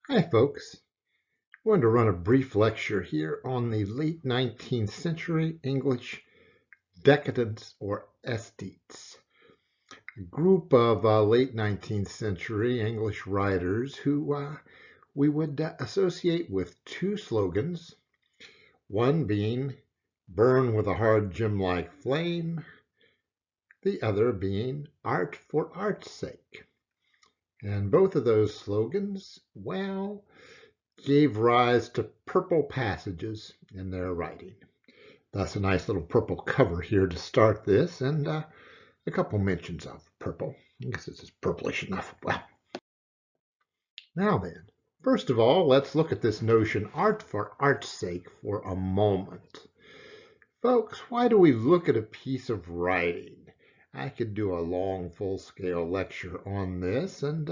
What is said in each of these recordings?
Hi, folks. I wanted to run a brief lecture here on the late 19th century English decadents or aesthetes, a group of late 19th century English writers who we would associate with two slogans, one being burn with a hard gem-like flame, the other being art for art's sake. And both of those slogans, well, gave rise to purple passages in their writing. That's a nice little purple cover here to start this, and a couple mentions of purple. I guess this is purplish enough. Well, now then, first of all, let's look at this notion art for art's sake for a moment. Folks, why do we look at a piece of writing? I could do a long, full-scale lecture on this, and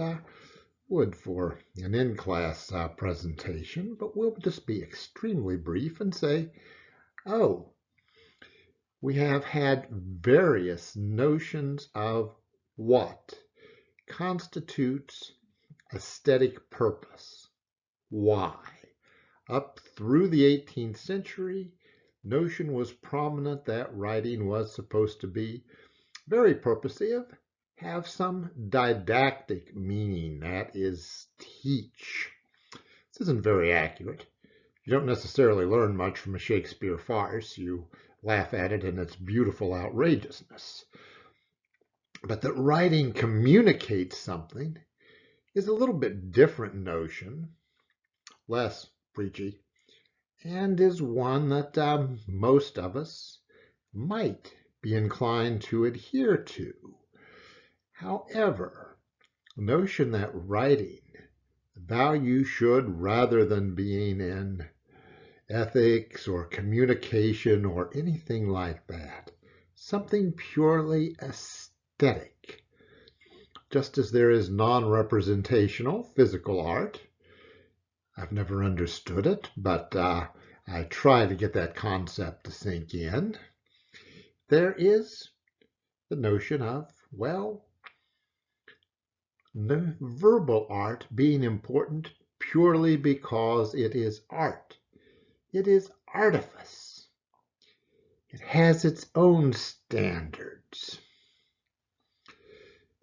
would for an in-class presentation, but we'll just be extremely brief and say, oh, we have had various notions of what constitutes aesthetic purpose. Why? Up through the 18th century, notion was prominent that writing was supposed to be very purposive, have some didactic meaning, that is, teach. This isn't very accurate. You don't necessarily learn much from a Shakespeare farce. You laugh at it in its beautiful outrageousness. But that writing communicates something is a little bit different notion, less preachy, and is one that most of us might be inclined to adhere to. However, the notion that writing value should, rather than being in ethics or communication or anything like that, something purely aesthetic. Just as there is non-representational physical art, I've never understood it, but I try to get that concept to sink in. There is the notion of, well, the verbal art being important purely because it is art. It is artifice. It has its own standards.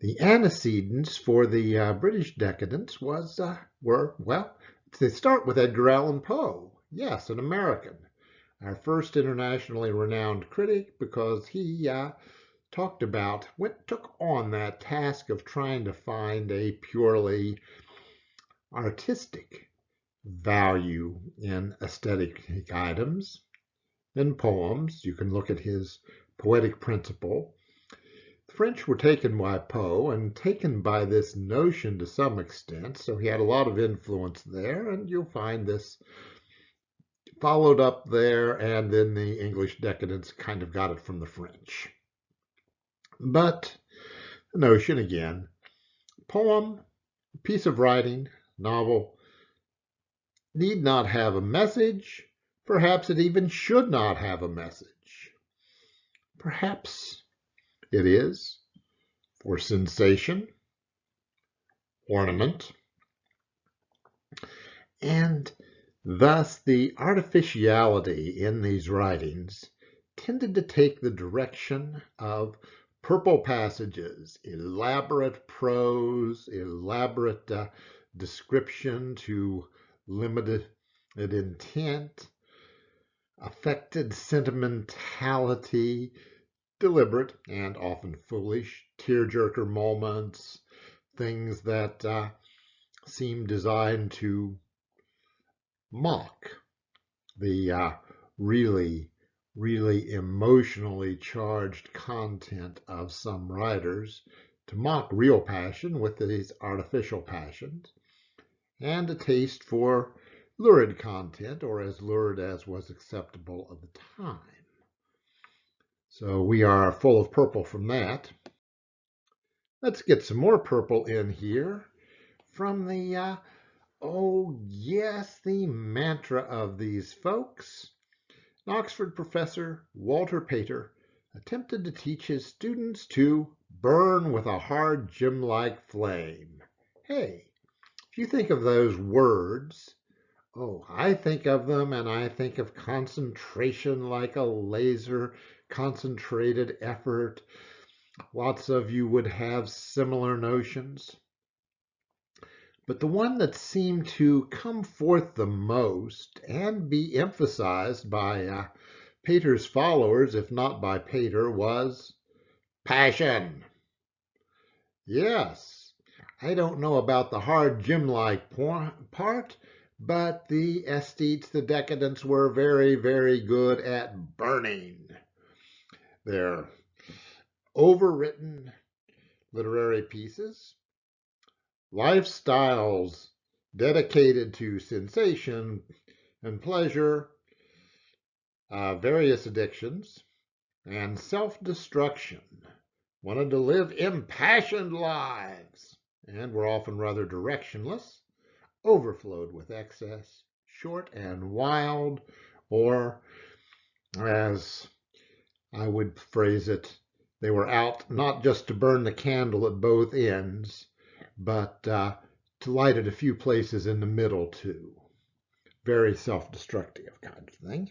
The antecedents for the British decadents were, well, they start with Edgar Allan Poe. Yes, an American. Our first internationally renowned critic because he took on that task of trying to find a purely artistic value in aesthetic items. In poems, you can look at his poetic principle. The French were taken by Poe and taken by this notion to some extent, so he had a lot of influence there, and you'll find this followed up there, and then the English decadents kind of got it from the French. But the notion again, poem, piece of writing, novel, need not have a message. Perhaps it even should not have a message. Perhaps it is for sensation, ornament, and thus the artificiality in these writings tended to take the direction of purple passages, elaborate prose, elaborate description to limited intent, affected sentimentality, deliberate and often foolish tearjerker moments, things that seem designed to mock the really, really emotionally charged content of some writers, to mock real passion with these artificial passions, and a taste for lurid content, or as lurid as was acceptable at the time. So we are full of purple from that. Let's get some more purple in here from the, oh yes, the mantra of these folks. An Oxford professor, Walter Pater, attempted to teach his students to burn with a hard gem-like flame. Hey, If you think of those words, I think of them and I think of concentration like a laser, concentrated effort. Lots of you would have similar notions. But the one that seemed to come forth the most and be emphasized by Pater's followers, if not by Pater, was passion. Yes, I don't know about the hard Gemlike part, but the aesthetes, the decadents, were very, very good at burning. Their overwritten literary pieces, lifestyles dedicated to sensation and pleasure, various addictions, and self-destruction. Wanted to live impassioned lives, and were often rather directionless, overflowed with excess, short and wild, or, as I would phrase it, they were out not just to burn the candle at both ends, but to light it a few places in the middle too. Very self-destructive kind of thing.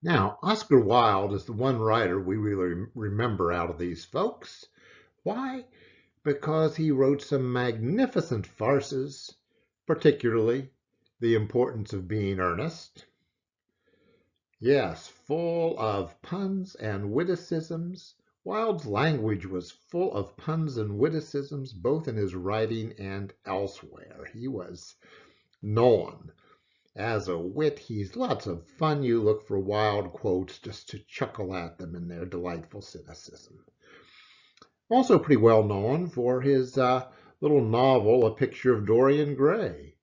Now, Oscar Wilde is the one writer we really remember out of these folks. Why? Because he wrote some magnificent farces, particularly The Importance of Being Earnest. Yes, full of puns and witticisms. Wilde's language was full of puns and witticisms, both in his writing and elsewhere. He was known as a wit. He's lots of fun. You look for Wilde quotes just to chuckle at them in their delightful cynicism. Also pretty well known for his little novel, A Picture of Dorian Gray.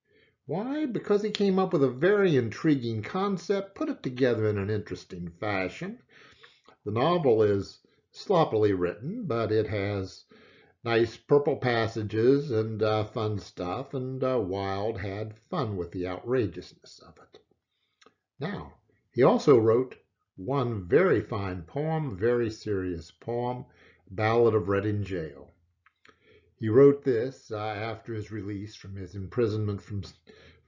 Why? Because he came up with a very intriguing concept, put it together in an interesting fashion. The novel is sloppily written, but it has nice purple passages and fun stuff, and Wilde had fun with the outrageousness of it. Now, he also wrote one very fine poem, very serious poem, Ballad of Reading Gaol. He wrote this after his release from his imprisonment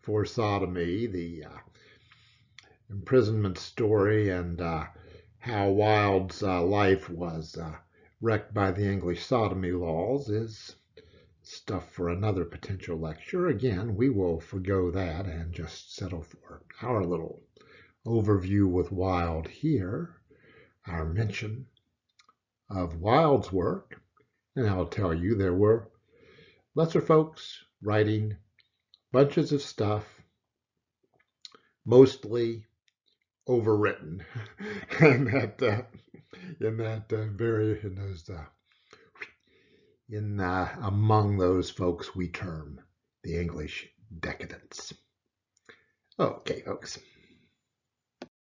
for sodomy, the imprisonment story, and how Wilde's life was wrecked by the English sodomy laws is stuff for another potential lecture. Again, we will forgo that and just settle for our little overview with Wilde here, our mention of Wilde's work. And I'll tell you, there were lesser folks writing bunches of stuff, mostly overwritten, and among those folks we term the English Decadents. Okay, folks.